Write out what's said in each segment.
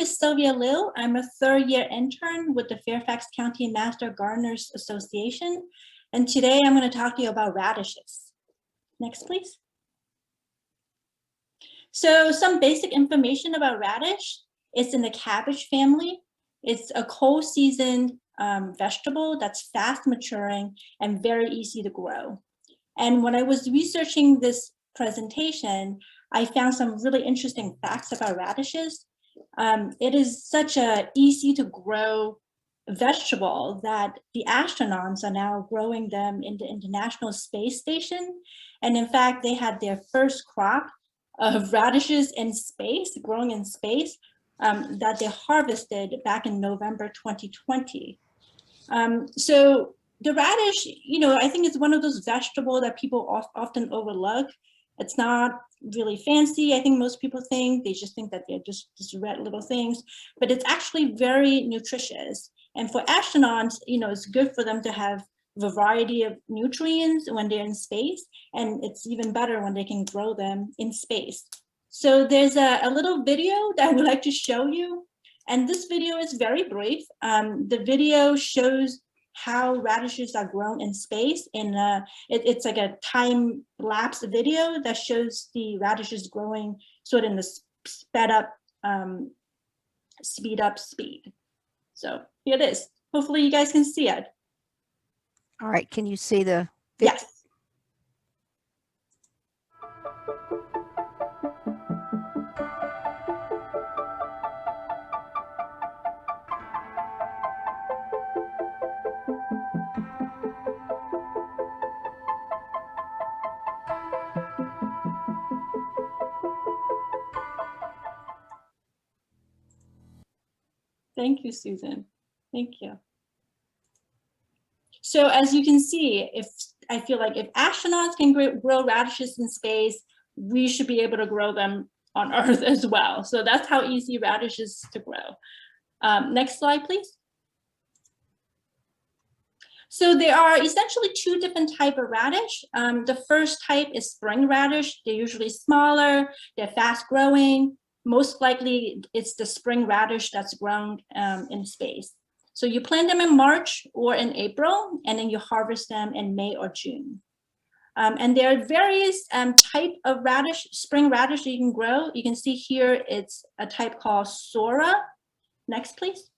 is Sylvia Liu. I'm a third-year intern with the Fairfax County Master Gardeners Association. And today I'm going to talk to you about radishes. Next, please. So some basic information about radish. It's in the cabbage family. It's a cold seasoned vegetable that's fast maturing and very easy to grow. And when I was researching this presentation, I found some really interesting facts about radishes. It is such a easy to grow vegetable that the astronauts are now growing them in the International Space Station. And in fact, they had their first crop of radishes in space, growing in space, that they harvested back in November 2020. So the radish, I think it's one of those vegetables that people often overlook. It's not really fancy. I think most people think, they just think that they're just red little things, but it's actually very nutritious. And for astronauts, it's good for them to have a variety of nutrients when they're in space, and it's even better when they can grow them in space. So there's a little video that I would like to show you, and this video is very brief. The video shows how radishes are grown in space, and it's like a time-lapse video that shows the radishes growing sort of in the speed up speed. So here it is. Hopefully you guys can see it. All right, can you see the video? Yes. Thank you, Susan. Thank you. So as you can see, I feel like if astronauts can grow radishes in space, we should be able to grow them on Earth as well. So that's how easy radish is to grow. Next slide, please. So there are essentially two different types of radish. The first type is spring radish. They're usually smaller, they're fast growing. Most likely it's the spring radish that's grown in space. So you plant them in March or in April, and then you harvest them in May or June. And there are various types of radish, spring radish that you can grow. You can see here, it's a type called Sora. Next, please.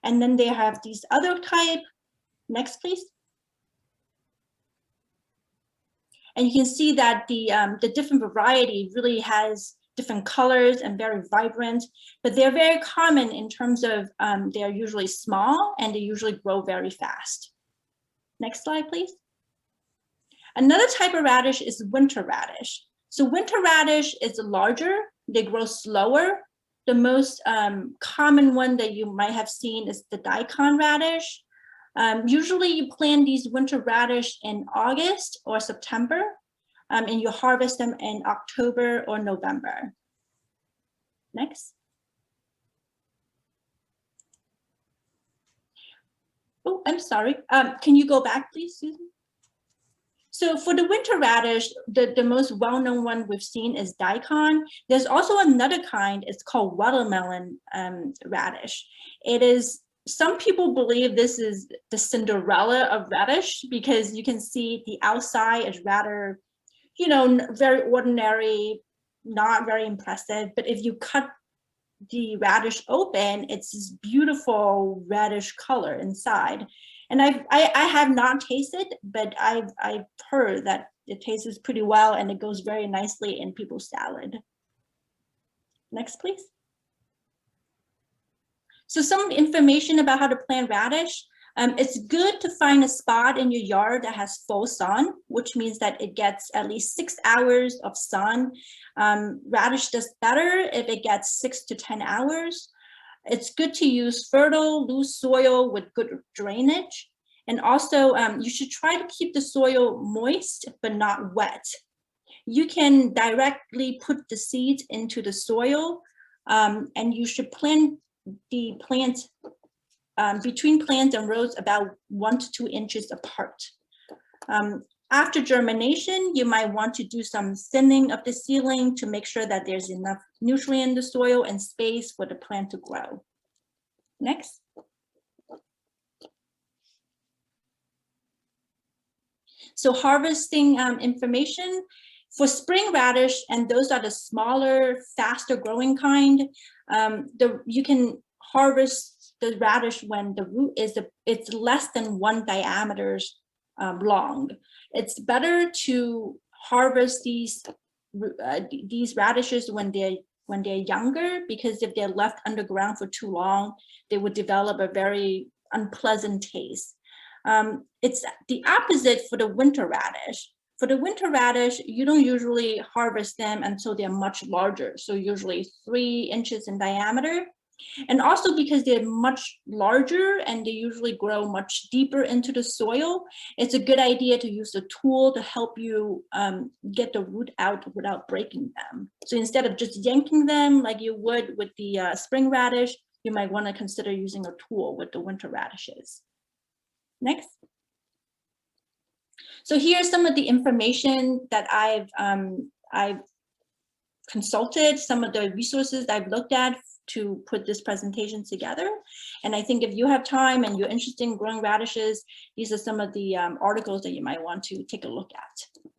And then they have these other type. Next, please. And you can see that the different variety really has different colors and very vibrant, but they're very common in terms of they're usually small and they usually grow very fast. Next slide, please. Another type of radish is winter radish. So winter radish is larger, they grow slower. The most common one that you might have seen is the daikon radish. Usually you plant these winter radish in August or September, and you harvest them in October or November. Next. Oh, I'm sorry. Can you go back, please, Susan? So for the winter radish, the most well-known one we've seen is daikon. There's also another kind, it's called watermelon radish. It is, some people believe this is the Cinderella of radish because you can see the outside is rather, very ordinary, not very impressive. But if you cut the radish open, it's this beautiful reddish color inside. And I have not tasted, but I've heard that it tastes pretty well and it goes very nicely in people's salad. Next, please. So some information about how to plant radish. It's good to find a spot in your yard that has full sun, which means that it gets at least 6 hours of sun. Radish does better if it gets 6 to 10 hours. It's good to use fertile, loose soil with good drainage. And also, you should try to keep the soil moist, but not wet. You can directly put the seeds into the soil, and you should plant the plant between plants and rows about 1 to 2 inches apart. After germination, you might want to do some thinning of the seedling to make sure that there's enough nutrient in the soil and space for the plant to grow. Next. So harvesting information for spring radish, and those are the smaller, faster growing kind. You can harvest the radish when the root it's less than 1 diameter long. It's better to harvest these radishes when they're younger, because if they're left underground for too long, they would develop a very unpleasant taste. It's the opposite for the winter radish. For the winter radish, you don't usually harvest them until they're much larger, so usually 3 inches in diameter. And also because they're much larger and they usually grow much deeper into the soil, it's a good idea to use a tool to help you get the root out without breaking them. So instead of just yanking them like you would with the spring radish, you might want to consider using a tool with the winter radishes. Next. So here's some of the information that I've consulted, some of the resources I've looked at to put this presentation together. And I think if you have time and you're interested in growing radishes, these are some of the articles that you might want to take a look at.